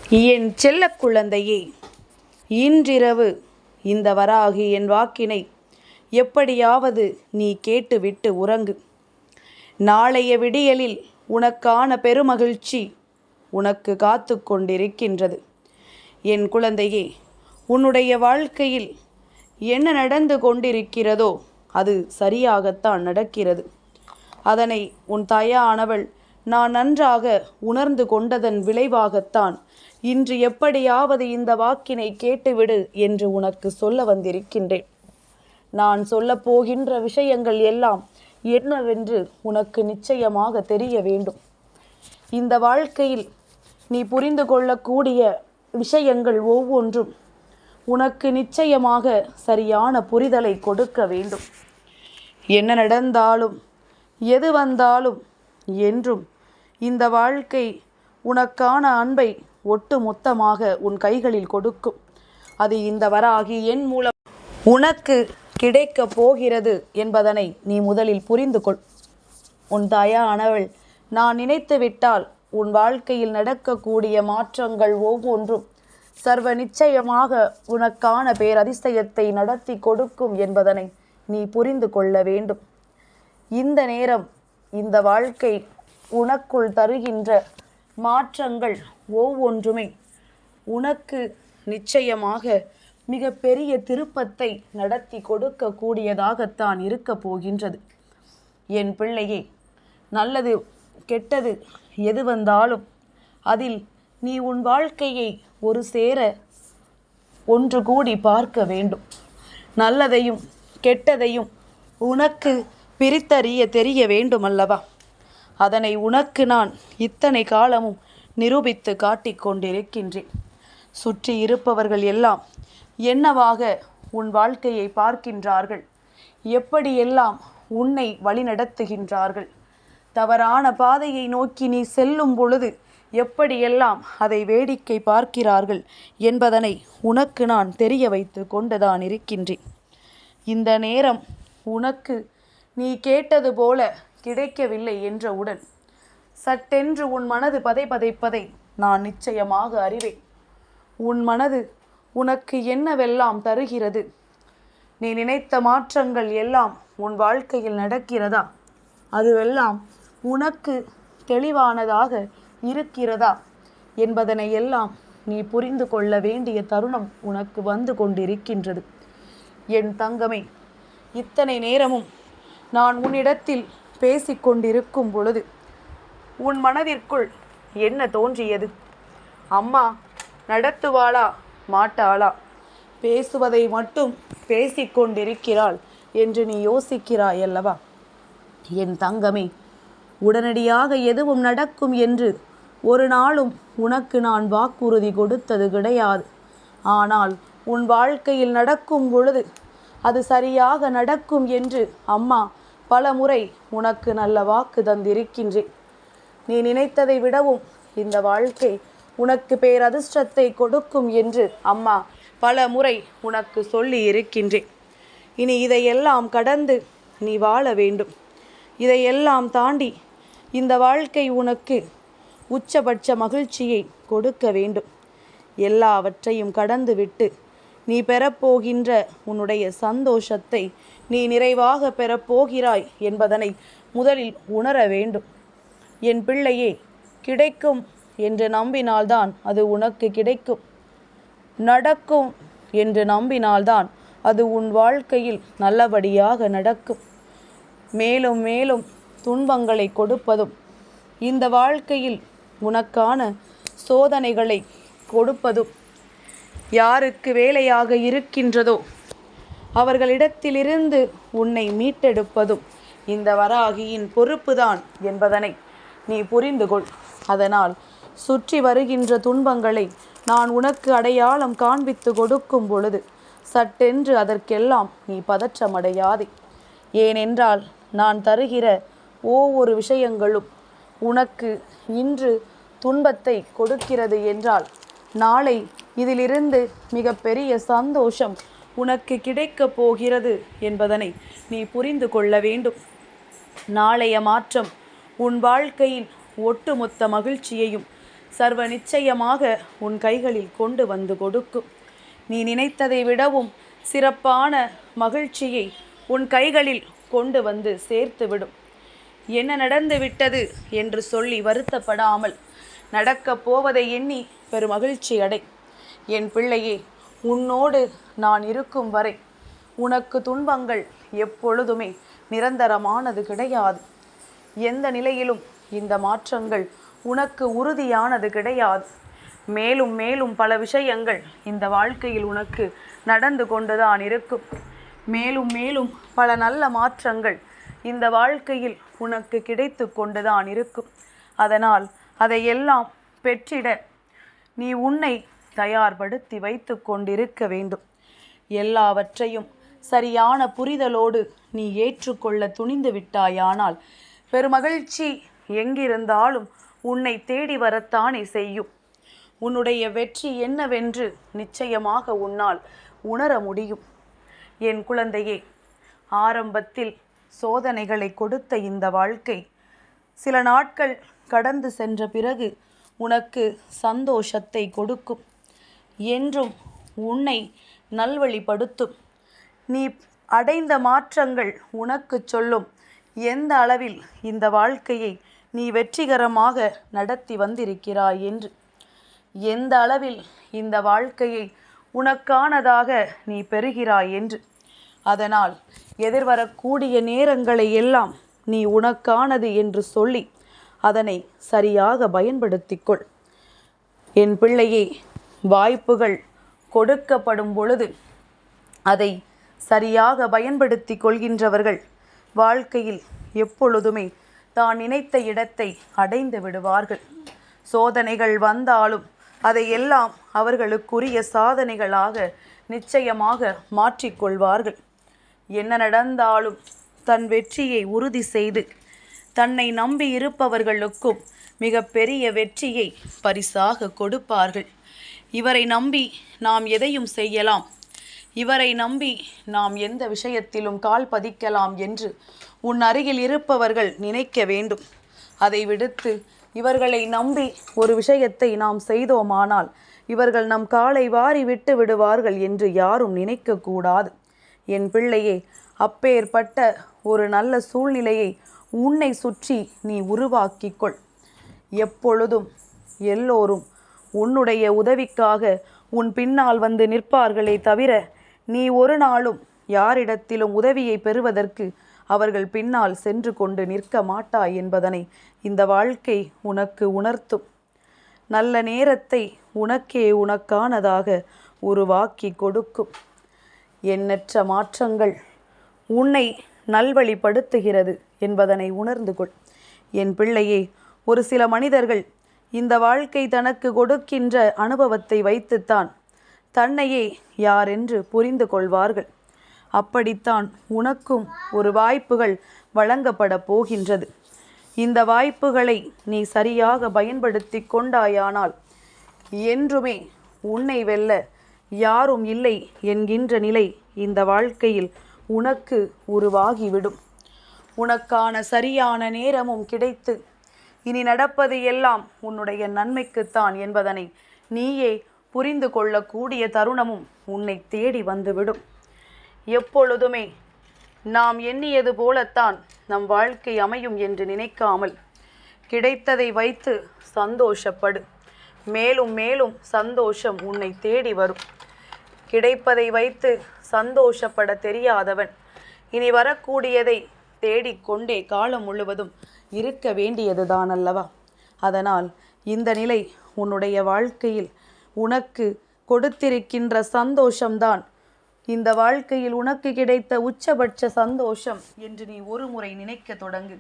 என் செல்ல குழந்தையே, இன்றிரவு இந்த வராகி என் வாக்கினை எப்படியாவது நீ கேட்டுவிட்டு உறங்கு. நாளைய விடியலில் உனக்கான பெருமகிழ்ச்சி உனக்கு காத்து கொண்டிருக்கின்றது. என் குழந்தையே, உன்னுடைய வாழ்க்கையில் என்ன நடந்து கொண்டிருக்கிறதோ அது சரியாகத்தான் நடக்கிறது. அதனை உன் தாயானவள் நான் நன்றாக உணர்ந்து கொண்டதன் விளைவாகத்தான் இன்று எப்படியாவது இந்த வாக்கினை கேட்டுவிடு என்று உனக்கு சொல்ல வந்திருக்கின்றேன். நான் சொல்லப் போகின்ற விஷயங்கள் எல்லாம் என்னவென்று உனக்கு நிச்சயமாக தெரிய வேண்டும். இந்த வாழ்க்கையில் நீ புரிந்து கொள்ளக்கூடிய விஷயங்கள் ஒவ்வொன்றும் உனக்கு நிச்சயமாக சரியான புரிதலை கொடுக்க வேண்டும். என்ன நடந்தாலும் எது வந்தாலும் என்றும் இந்த வாழ்க்கை உனக்கான அன்பை ஒட்டு மொத்தமாக உன் கைகளில் கொடுக்கும். அது இந்த வராகி என் மூலம் உனக்கு கிடைக்கப் போகிறது என்பதனை நீ முதலில் புரிந்து கொள். உன் தாயானவள் நான் நினைத்து விட்டால் உன் வாழ்க்கையில் நடக்கக்கூடிய மாற்றங்கள் ஒவ்வொன்றும் சர்வ நிச்சயமாக உனக்கான பேரதிசயத்தை நடத்தி கொடுக்கும் என்பதனை நீ புரிந்து கொள்ள வேண்டும். இந்த நேரம் இந்த வாழ்க்கை உனக்குள் தருகின்ற மாற்றங்கள் ஒவ்வொன்றுமே உனக்கு நிச்சயமாக மிக பெரிய திருப்பத்தை நடத்தி கொடுக்க கூடியதாகத்தான் இருக்க போகின்றது. என் பிள்ளையே, நல்லது கெட்டது எது வந்தாலும் அதில் நீ உன் வாழ்க்கையை ஒரு சேர ஒன்று கூடி பார்க்க வேண்டும். நல்லதையும் கெட்டதையும் உனக்கு பிரித்தறிய தெரிய வேண்டும் அல்லவா? அதனை உனக்கு நான் இத்தனை காலமும் நிரூபித்து காட்டிக் கொண்டிருக்கின்றேன். சுற்றி இருப்பவர்கள் எல்லாம் என்னவாக உன் வாழ்க்கையை பார்க்கின்றார்கள், எப்படியெல்லாம் உன்னை வழிநடத்துகின்றார்கள், தவறான பாதையை நோக்கி நீ செல்லும் பொழுது எப்படியெல்லாம் அதை வேடிக்கை பார்க்கிறார்கள் என்பதனை உனக்கு நான் தெரிய வைத்து கொண்டுதான் இருக்கின்றேன். இந்த நேரம் உனக்கு நீ கேட்டது போல கிடைக்கவில்லை என்றவுடன் சட்டென்று உன் மனது பதைப்பதை நான் நிச்சயமாக அறிவேன். உன் மனது உனக்கு என்னவெல்லாம் தருகிறது, நீ நினைத்த மாற்றங்கள் எல்லாம் உன் வாழ்க்கையில் நடக்கிறதா, அதுவெல்லாம் உனக்கு தெளிவானதாக இருக்கிறதா என்பதனை எல்லாம் நீ புரிந்து கொள்ள வேண்டிய தருணம் உனக்கு வந்து கொண்டிருக்கின்றது. என் தங்கமே, இத்தனை நேரமும் நான் உன்னிடத்தில் பேசிக்கொண்டிருக்கும் பொழுது உன் மனதிற்குள் என்ன தோன்றியது? அம்மா நடத்துவாளா மாட்டாளா, பேசுவதை மட்டும் பேசிக்கொண்டிருக்கிறாள் என்று நீ யோசிக்கிறாய் அல்லவா? என் தங்கமே, உடனடியாக எதுவும் நடக்கும் என்று ஒரு நாளும் உனக்கு நான் வாக்குறுதி கொடுத்தது கிடையாது. ஆனால் உன் வாழ்க்கையில் நடக்கும் பொழுது அது சரியாக நடக்கும் என்று அம்மா பல முறை உனக்கு நல்ல வாக்கு தந்திருக்கின்றேன். நீ நினைத்ததை விடவும் இந்த வாழ்க்கை உனக்கு பேரதிர்ஷ்டத்தை கொடுக்கும் என்று அம்மா பல முறை உனக்கு சொல்லி இருக்கின்றேன். இனி இதையெல்லாம் கடந்து நீ வாழ வேண்டும். இதையெல்லாம் தாண்டி இந்த வாழ்க்கை உனக்கு உச்சபட்ச மகிழ்ச்சியை கொடுக்க வேண்டும். எல்லாவற்றையும் கடந்துவிட்டு நீ பெறப்போகின்ற உன்னுடைய சந்தோஷத்தை நீ நிறைவாக பெறப்போகிறாய் என்பதனை முதலில் உணர வேண்டும். என் பிள்ளையே, கிடைக்கும் என்று நம்பினால்தான் அது உனக்கு கிடைக்கும். நடக்கும் என்று நம்பினால்தான் அது உன் வாழ்க்கையில் நல்லபடியாக நடக்கும். மேலும் மேலும் துன்பங்களை கொடுப்பதும் இந்த வாழ்க்கையில் உனக்கான சோதனைகளை கொடுப்பதும் யாருக்கு வேலையாக இருக்கின்றதோ அவர்களிடத்திலிருந்து உன்னை மீட்டெடுப்பதும் இந்த வராகியின் பொறுப்புதான் என்பதனை நீ புரிந்து கொள். அதனால் சுற்றி வருகின்ற துன்பங்களை நான் உனக்கு அடையாளம் காண்பித்து கொடுக்கும் பொழுது சட்டென்று அதற்கெல்லாம் நீ பதற்றமடையாதே. ஏனென்றால் நான் தருகிற ஒவ்வொரு விஷயங்களும் உனக்கு இன்று துன்பத்தை கொடுக்கிறது என்றால் நாளை இதிலிருந்து மிக பெரிய சந்தோஷம் உனக்கு கிடைக்கப் போகிறது என்பதனை நீ புரிந்து கொள்ள வேண்டும். நாளைய மாற்றம் உன் வாழ்க்கையில் ஒட்டுமொத்த மகிழ்ச்சியையும் சர்வ நிச்சயமாக உன் கைகளில் கொண்டு வந்து கொடுக்கும். நீ நினைத்ததை விடவும் சிறப்பான மகிழ்ச்சியை உன் கைகளில் கொண்டு வந்து சேர்த்துவிடும். என்ன நடந்து விட்டது என்று சொல்லி வருத்தப்படாமல் நடக்கப் போவதை எண்ணி பெருமகிழ்ச்சி அடை. என் பிள்ளையே, உன்னோடு நான் இருக்கும் வரை உனக்கு துன்பங்கள் எப்பொழுதுமே நிரந்தரமானது கிடையாது. எந்த நிலையிலும் இந்த மாற்றங்கள் உனக்கு உறுதியானது கிடையாது. மேலும் மேலும் பல விஷயங்கள் இந்த வாழ்க்கையில் உனக்கு நடந்து கொண்டுதான் இருக்கும். மேலும் மேலும் பல நல்ல மாற்றங்கள் இந்த வாழ்க்கையில் உனக்கு கிடைத்து கொண்டுதான் இருக்கும். அதனால் அதையெல்லாம் பெற்றிட நீ உன்னை தயார்படுத்தி வைத்து கொண்டிருக்க வேண்டும். எல்லாவற்றையும் சரியான புரிதலோடு நீ ஏற்றுக்கொள்ள துணிந்து விட்டாயானால் பெருமகிழ்ச்சி எங்கிருந்தாலும் உன்னை தேடி வரத்தானே செய்யும். உன்னுடைய வெற்றி என்னவென்று நிச்சயமாக உன்னால் உணர முடியும். என் குழந்தையே, ஆரம்பத்தில் சோதனைகளை கொடுத்த இந்த வாழ்க்கை சில நாட்கள் கடந்து சென்ற பிறகு உனக்கு சந்தோஷத்தை கொடுக்கும். என்றும் உன்னை நல்வழிப்படுத்தும். நீ அடைந்த மாற்றங்கள் உனக்கு சொல்லும் எந்த அளவில் இந்த வாழ்க்கையை நீ வெற்றிகரமாக நடத்தி வந்திருக்கிறாய் என்று. எந்த அளவில் இந்த வாழ்க்கையை உனக்கானதாக நீ பெறுகிறாய் என்று. அதனால் எதிர்வரக்கூடிய நேரங்களை எல்லாம் நீ உனக்கானது என்று சொல்லி அதனை சரியாக பயன்படுத்திக்கொள். என் பிள்ளையே, வாய்ப்புகள் கொடுக்கப்படும் பொழுது அதை சரியாக பயன்படுத்தி கொள்கின்றவர்கள் வாழ்க்கையில் எப்பொழுதுமே தான் நினைத்த இடத்தை அடைந்து விடுவார்கள். சோதனைகள் வந்தாலும் அதையெல்லாம் அவர்களுக்குரிய சாதனைகளாக நிச்சயமாக மாற்றிக்கொள்வார்கள். என்ன நடந்தாலும் தன் வெற்றியை உறுதி செய்து தன்னை நம்பி இருப்பவர்களுக்கும் மிக பெரிய வெற்றியை பரிசாக கொடுப்பார்கள். இவரை நம்பி நாம் எதையும் செய்யலாம், இவரை நம்பி நாம் எந்த விஷயத்திலும் கால் பதிக்கலாம் என்று உன் அருகில் இருப்பவர்கள் நினைக்க வேண்டும். அதை விடுத்து இவர்களை நம்பி ஒரு விஷயத்தை நாம் செய்தோமானால் இவர்கள் நம் காலை வாரி விட்டு விடுவார்கள் என்று யாரும் நினைக்கக்கூடாது. என் பிள்ளையே, அப்பேற்பட்ட ஒரு நல்ல சூழ்நிலையை உன்னை சுற்றி நீ உருவாக்கிக்கொள். எப்பொழுதும் எல்லோரும் உன்னுடைய உதவிக்காக உன் பின்னால் வந்து நிற்பார்களே தவிர நீ ஒரு நாளும் யாரிடத்திலும் உதவியை பெறுவதற்கு அவர்கள் பின்னால் சென்று கொண்டு நிற்க மாட்டாய் என்பதனை இந்த வாழ்க்கை உனக்கு உணர்த்தும். நல்ல நேரத்தை உனக்கே உனக்கானதாக உருவாக்கி கொடுக்கும். எண்ணற்ற மாற்றங்கள் உன்னை நல்வழிப்படுத்துகிறது என்பதனை உணர்ந்து கொள். என் பிள்ளையே, ஒரு சில மனிதர்கள் இந்த வாழ்க்கை தனக்கு கொடுக்கின்ற அனுபவத்தை வைத்துத்தான் தன்னையே யாரென்று புரிந்து கொள்வார்கள். அப்படித்தான் உனக்கும் ஒரு வாய்ப்புகள் வழங்கப்பட போகின்றது. இந்த வாய்ப்புகளை நீ சரியாக பயன்படுத்தி கொண்டாயானால் என்றுமே உன்னை வெல்ல யாரும் இல்லை என்கின்ற நிலை இந்த வாழ்க்கையில் உனக்கு உருவாகிவிடும். உனக்கான சரியான நேரமும் கிடைத்து இனி நடப்பது எல்லாம் உன்னுடைய நன்மைக்குத்தான் என்பதனை நீயே புரிந்து கொள்ளக்கூடிய தருணமும் உன்னை தேடி வந்துவிடும். எப்பொழுதுமே நாம் எண்ணியது போலத்தான் நம் வாழ்க்கை அமையும் என்று நினைக்காமல் கிடைத்ததை வைத்து சந்தோஷப்படு. மேலும் மேலும் சந்தோஷம் உன்னை தேடி வரும். கிடைப்பதை வைத்து சந்தோஷப்பட தெரியாதவன் இனி வரக்கூடியதை தேடிக்கொண்டே காலம் முழுவதும் இருக்க வேண்டியதுதான் அல்லவா? அதனால் இந்த நிலை உன்னுடைய வாழ்க்கையில் உனக்கு கொடுத்திருக்கின்ற சந்தோஷம்தான் இந்த வாழ்க்கையில் உனக்கு கிடைத்த உச்சபட்ச சந்தோஷம் என்று நீ ஒரு முறை நினைக்க தொடங்கு.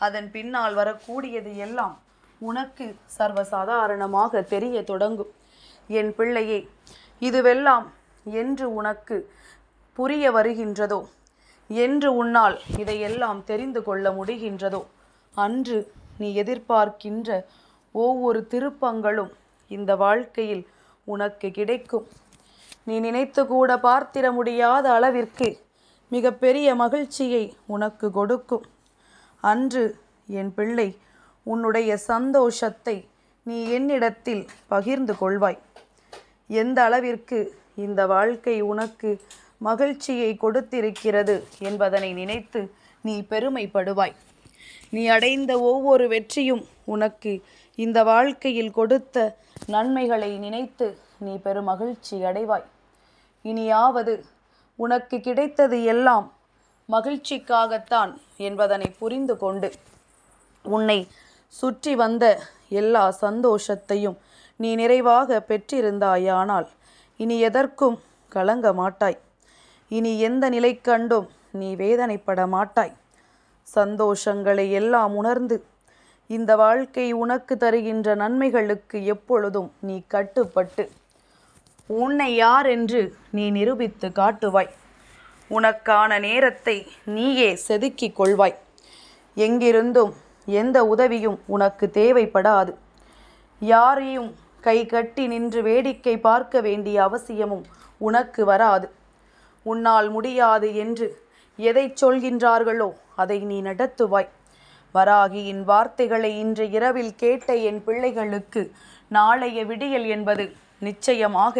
அதன் பின்னால் வரக்கூடியது எல்லாம் உனக்கு சர்வசாதாரணமாக தெரிய தொடங்கும். என் பிள்ளையே, இதுவெல்லாம் என்று உனக்கு புரிய வருகின்றதோ, என்று உன்னால் இதையெல்லாம் தெரிந்து கொள்ள முடிகின்றதோ, அன்று நீ எதிர்பார்க்கின்ற ஒவ்வொரு திருப்பங்களும் இந்த வாழ்க்கையில் உனக்கு கிடைக்கும். நீ நினைத்து கூட பார்த்திட முடியாத அளவிற்கு மிக பெரிய மகிழ்ச்சியை உனக்கு கொடுக்கும். அன்று என் பிள்ளை உன்னுடைய சந்தோஷத்தை நீ என்னிடத்தில் பகிர்ந்து கொள்வாய். எந்த அளவிற்கு இந்த வாழ்க்கை உனக்கு மகிழ்ச்சியை கொடுத்திருக்கிறது என்பதனை நினைத்து நீ பெருமைப்படுவாய். நீ அடைந்த ஒவ்வொரு வெற்றியும் உனக்கு இந்த வாழ்க்கையில் கொடுத்த நன்மைகளை நினைத்து நீ பெருமகிழ்ச்சி அடைவாய். இனியாவது உனக்கு கிடைத்தது எல்லாம் மகிழ்ச்சிக்காகத்தான் என்பதனை புரிந்து கொண்டு உன்னை சுற்றி வந்த எல்லா சந்தோஷத்தையும் நீ நிறைவாக பெற்றிருந்தாயானால் இனி எதற்கும் கலங்க மாட்டாய். இனி எந்த நிலை கண்டும் நீ வேதனைப்பட மாட்டாய். சந்தோஷங்களை எல்லாம் உணர்ந்து இந்த வாழ்க்கை உனக்கு தருகின்ற நன்மைகளுக்கு எப்பொழுதும் நீ கட்டுப்பட்டு உன்னை யார் என்று நீ நிரூபித்து காட்டுவாய். உனக்கான நேரத்தை நீயே செதுக்கிக் கொள்வாய். எங்கிருந்தும் எந்த உதவியும் உனக்கு தேவைப்படாது. யாரையும் கை கட்டி நின்று வேடிக்கை பார்க்க வேண்டிய அவசியமும் உனக்கு வராது. உன்னால் முடியாது என்று எதை சொல்கின்றார்களோ அதை நீ நடத்துவாய். வராகியின் வார்த்தைகளை இன்று இரவில் கேட்ட என் பிள்ளைகளுக்கு நாளைய விடியல் என்பது நிச்சயமாக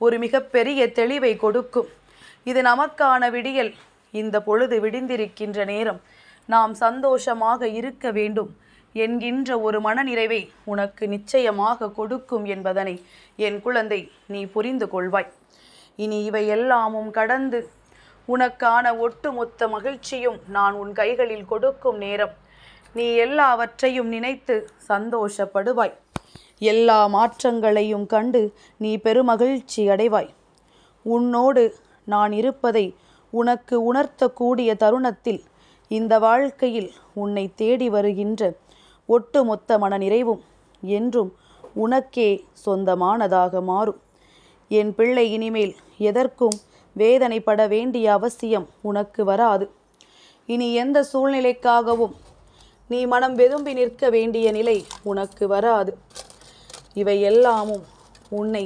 ஒரு மிகப்பெரிய தெளிவை கொடுக்கும். இது நமக்கான விடியல். இந்த பொழுது விடிந்திருக்கின்ற நேரம் நாம் சந்தோஷமாக இருக்க வேண்டும் என்கின்ற ஒரு மனநிறைவை உனக்கு நிச்சயமாக கொடுக்கும் என்பதனை என் குழந்தை நீ புரிந்து கொள்வாய். இனி இவை எல்லாமும் கடந்து உனக்கான ஒட்டுமொத்த மகிழ்ச்சியும் நான் உன் கைகளில் கொடுக்கும் நேரம் நீ எல்லாவற்றையும் நினைத்து சந்தோஷப்படுவாய். எல்லா மாற்றங்களையும் கண்டு நீ பெருமகிழ்ச்சி அடைவாய். உன்னோடு நான் இருப்பதை உனக்கு உணர்த்தக்கூடிய தருணத்தில் இந்த வாழ்க்கையில் உன்னை தேடி வருகின்ற ஒட்டுமொத்த மனநிறைவும் என்றும் உனக்கே சொந்தமானதாக மாறும். என் பிள்ளை, இனிமேல் எதற்கும் வேதனைப்பட வேண்டிய அவசியம் உனக்கு வராது. இனி எந்த சூழ்நிலைக்காகவும் நீ மனம் வெதும்பி நிற்க வேண்டிய நிலை உனக்கு வராது. இவை எல்லாமும் உன்னை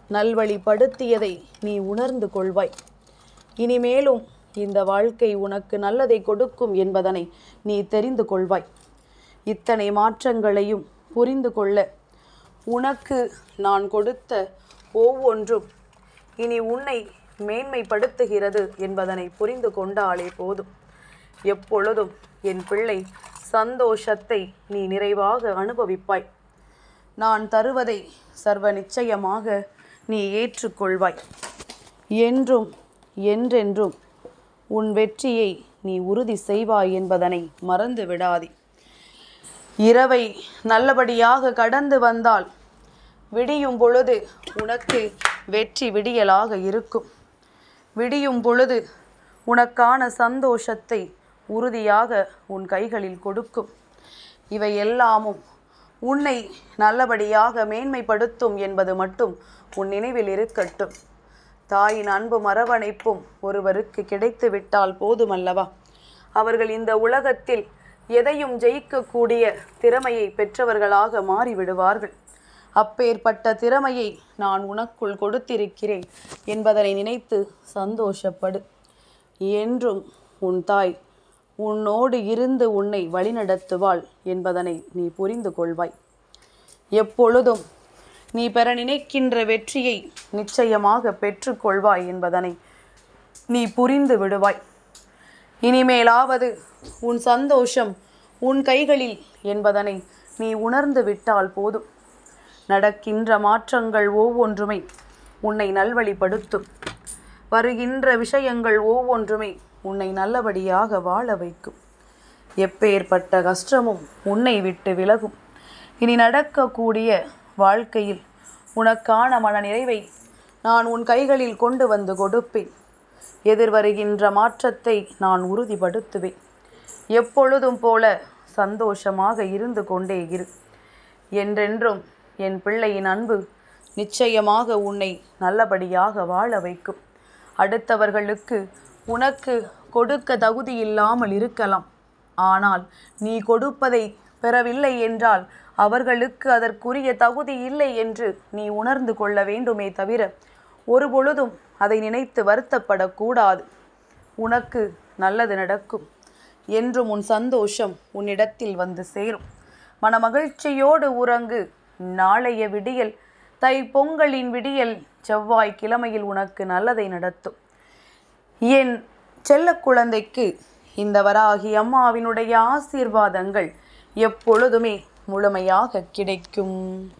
நல்வழிப்படுத்தியதை நீ உணர்ந்து கொள்வாய். இனிமேலும் இந்த வாழ்க்கை உனக்கு நல்லதை கொடுக்கும் என்பதனை நீ தெரிந்து கொள்வாய். இத்தனை மாற்றங்களையும் புரிந்து கொள்ள உனக்கு நான் கொடுத்த ஒவ்வொன்றும் இனி உன்னை மேன்மைப்படுத்துகிறது என்பதனை புரிந்து கொண்டாலே போதும். எப்பொழுதும் என் பிள்ளை, சந்தோஷத்தை நீ நிறைவாக அனுபவிப்பாய். நான் தருவதை சர்வ நிச்சயமாக நீ ஏற்றுக்கொள்வாய். என்றும் என்றென்றும் உன் வெற்றியை நீ உறுதி செய்வாய் என்பதனை மறந்து விடாதே. இரவை நல்லபடியாக கடந்து வந்தால் விடியும் பொழுது உனக்கு வெற்றி விடியலாக இருக்கும். விடியும் பொழுது உனக்கான சந்தோஷத்தை உறுதியாக உன் கைகளில் கொடுக்கும். இவை எல்லாமும் உன்னை நல்லபடியாக மேன்மைப்படுத்தும் என்பது மட்டும் உன் நினைவில் இருக்கட்டும். தாயின் அன்பும் அரவணைப்பும் ஒருவருக்கு கிடைத்து விட்டால் போதுமல்லவா? அவர்கள் இந்த உலகத்தில் எதையும் ஜெயிக்கக்கூடிய திறமையை பெற்றவர்களாக மாறிவிடுவார்கள். அப்பேற்பட்ட திறமையை நான் உனக்குள் கொடுத்திருக்கிறேன் என்பதனை நினைத்து சந்தோஷப்படு. என்றும் உன் தாய் உன்னோடு இருந்து உன்னை வழிநடத்துவாள் என்பதனை நீ புரிந்து கொள்வாய். எப்பொழுதும் நீ பெற நினைக்கின்ற வெற்றியை நிச்சயமாக பெற்றுக்கொள்வாய் என்பதனை நீ புரிந்து விடுவாய். இனிமேலாவது உன் சந்தோஷம் உன் கைகளில் என்பதனை நீ உணர்ந்து விட்டால் போதும். நடக்கின்ற மாற்றங்கள் ஒவ்வொன்றுமே உன்னை நல்வழிப்படுத்தும். வருகின்ற விஷயங்கள் ஒவ்வொன்றுமே உன்னை நல்லபடியாக வாழ வைக்கும். எப்பேற்பட்ட கஷ்டமும் உன்னை விட்டு விலகும். இனி நடக்கக்கூடிய வாழ்க்கையில் உனக்கான மன நிறைவை நான் உன் கைகளில் கொண்டு வந்து கொடுப்பேன். எதிர்வருகின்ற மாற்றத்தை நான் உறுதிப்படுத்துவேன். எப்பொழுதும் போல சந்தோஷமாக இருந்து கொண்டே இரு. என்றென்றும் என் பிள்ளையின் அன்பு நிச்சயமாக உன்னை நல்லபடியாக வாழ வைக்கும். அடுத்தவர்களுக்கு உனக்கு கொடுக்க தகுதி இல்லாமல் இருக்கலாம். ஆனால் நீ கொடுப்பதை பெறவில்லை என்றால் அவர்களுக்கு அதற்குரிய தகுதி இல்லை என்று நீ உணர்ந்து கொள்ள வேண்டுமே தவிர ஒருபொழுதும் அதை நினைத்து வருத்தப்படக்கூடாது. உனக்கு நல்லது நடக்கும். என்றும் உன் சந்தோஷம் உன்னிடத்தில் வந்து சேரும். மனமகிழ்ச்சியோடு உறங்கு. நாளைய விடியல் தை பொங்கலின் விடியல் செவ்வாய் கிழமையில் உனக்கு நல்லதை நடத்தும். என் செல்ல குழந்தைக்கு இந்த வராகி அம்மாவினுடைய ஆசீர்வாதங்கள் எப்பொழுதுமே முழுமையாக கிடைக்கும்.